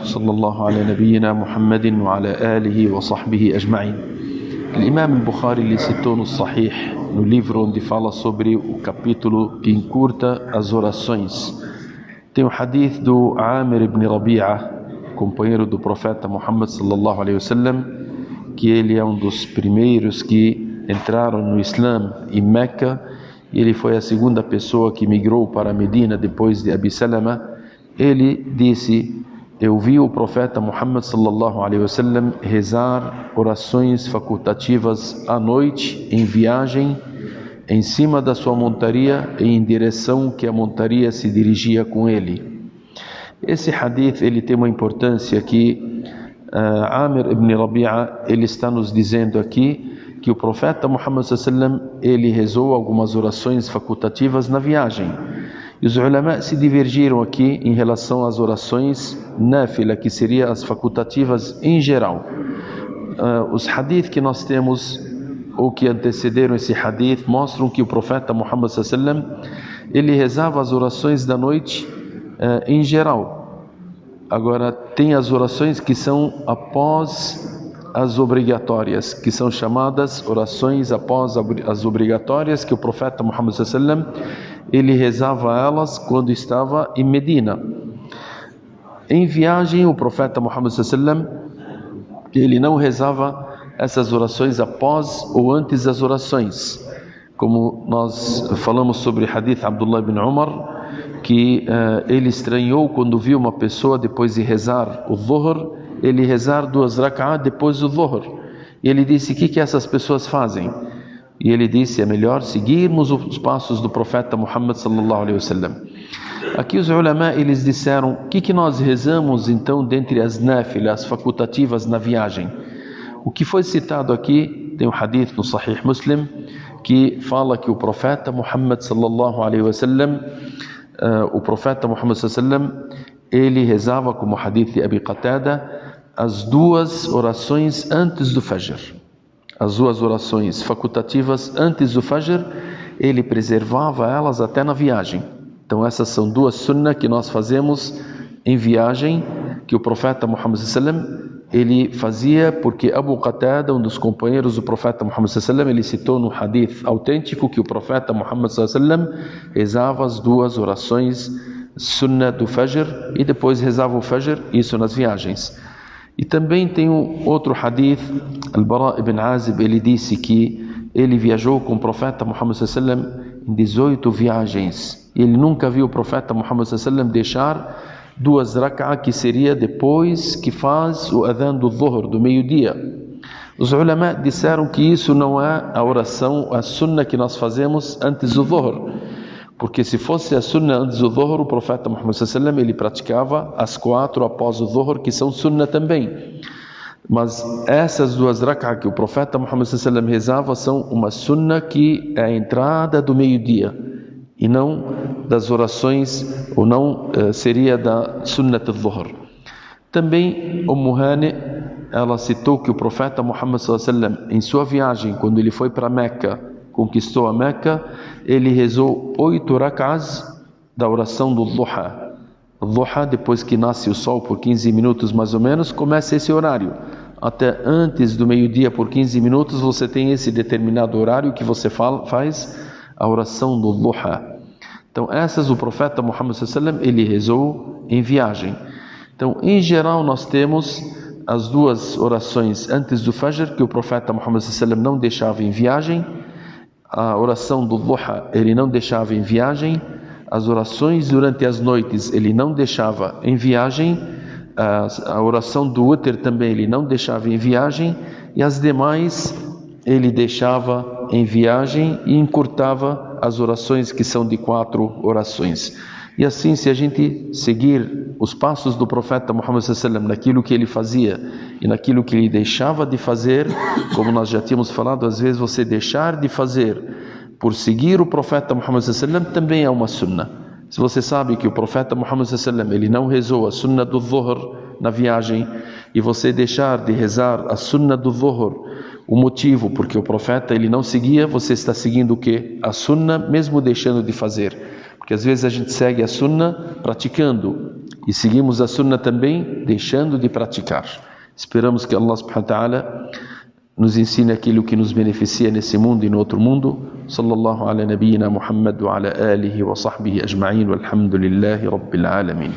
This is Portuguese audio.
sallallahu ala nabiyyina Muhammadin wa ala alihi wa sahbihi ajma'in. O Imam al-Bukhari lhe citou no Sahih, no livro onde fala sobre o capítulo que encurta as orações. Tem o hadith do Amir ibn Rabi'a, companheiro do profeta Muhammad sallallahu alaihi wasallam, que ele é um dos primeiros que entraram no Islã em Meca. Ele foi a segunda pessoa que migrou para Medina depois de Abi Salama. Ele disse: eu vi o profeta Muhammad sallallahu alaihi wasallam rezar orações facultativas à noite em viagem, em cima da sua montaria e em direção que a montaria se dirigia com ele. Esse hadith ele tem uma importância que Amir ibn Rabi'a ele está nos dizendo aqui que o profeta Muhammad sallallahu alaihi wasallam ele rezou algumas orações facultativas na viagem. E os ulama se divergiram aqui em relação às orações nafila, que seriam as facultativas em geral. Os hadith que nós temos, ou que antecederam esse hadith, mostram que o profeta Muhammad sallallahu alaihi wasallam ele rezava as orações da noite em geral. Agora, tem as orações que são após as obrigatórias, que são chamadas orações após as obrigatórias, que o profeta Muhammad sallallahu alaihi wasallam ele rezava elas quando estava em Medina. Em viagem, o profeta Muhammad sallallahu alaihi wasallam ele não rezava essas orações após ou antes das orações, como nós falamos sobre hadith Abdullah ibn Umar, que ele estranhou quando viu uma pessoa depois de rezar o Dhuhr, ele rezar 2 rak'ah depois do Dhuhr. E ele disse: o que essas pessoas fazem? E ele disse: é melhor seguirmos os passos do profeta Muhammad sallallahu alaihi wasallam. Aqui os ulama eles disseram: o que nós rezamos então dentre as nafilas, as facultativas na viagem? O que foi citado aqui, tem um hadith no Sahih Muslim que fala que o profeta Muhammad sallallahu alaihi wasallam ele rezava, como o hadith de Abi Qatada, as 2 orações antes do Fajr. As 2 orações facultativas antes do Fajr, ele preservava elas até na viagem. Então essas são 2 sunnah que nós fazemos em viagem, que o profeta Muhammad sallallahu alaihi wasallam ele fazia, porque Abu Qatada, um dos companheiros do profeta Muhammad sallallahu alaihi wasallam, ele citou no hadith autêntico que o profeta Muhammad sallallahu alaihi wasallam rezava as 2 orações sunnah do Fajr e depois rezava o Fajr, isso nas viagens. E também tem um outro hadith, Al-Bara ibn Azib, ele disse que ele viajou com o profeta Muhammad sallallahu alaihi wasallam em 18 viagens. Ele nunca viu o profeta Muhammad sallallahu alaihi wasallam deixar 2 rak'ah, que seria depois que faz o adhan do Dhuhr, do meio-dia. Os ulama disseram que isso não é a oração, a sunnah que nós fazemos antes do Dhuhr. Porque se fosse a sunnah antes do Dhuhr, o profeta Muhammad sallallahu alaihi wasallam ele praticava as 4 após o Dhuhr, que são sunnah também. Mas essas 2 rak'ah que o profeta Muhammad sallallahu alaihi wasallam rezava são uma sunnah que é a entrada do meio-dia, e não das orações, ou não seria da sunnat al-Dhuhr. Também Hani, ela citou que o profeta Muhammad sallallahu alaihi wasallam, em sua viagem, quando ele foi para Meca, conquistou a Meca, ele rezou 8 rak'ahs da oração do Dhuha. O Dhuha, depois que nasce o sol por 15 minutos mais ou menos, começa esse horário. Até antes do meio-dia por 15 minutos você tem esse determinado horário que você faz a oração do Dhuha. Então essas o profeta Muhammad sallallahu alaihi wasallam ele rezou em viagem. Então em geral nós temos as 2 orações antes do Fajr, que o profeta Muhammad sallallahu alaihi wasallam não deixava em viagem. A oração do Dhuha ele não deixava em viagem. As orações durante as noites ele não deixava em viagem. A oração do Witr também ele não deixava em viagem. E as demais ele deixava em viagem e encurtava as orações que são de 4 orações. E assim, se a gente seguir os passos do profeta Muhammad sallallahu alaihi wasallam naquilo que ele fazia e naquilo que ele deixava de fazer, como nós já tínhamos falado, às vezes você deixar de fazer por seguir o profeta Muhammad sallallahu alaihi wasallam também é uma sunnah. Se você sabe que o profeta Muhammad sallallahu alaihi wasallam ele não rezou a sunnah do Dhuhr na viagem, e você deixar de rezar a sunnah do Dhuhr, o motivo porque o profeta ele não seguia, você está seguindo o quê? A sunnah, mesmo deixando de fazer. Porque às vezes a gente segue a sunna praticando e seguimos a sunna também deixando de praticar. Esperamos que Allah subhanahu wa ta'ala nos ensine aquilo que nos beneficia nesse mundo e no outro mundo. Sallallahu ala nabiyyina Muhammad wa ala alihi wa sahbihi ajma'in walhamdulillahi rabbil alamin.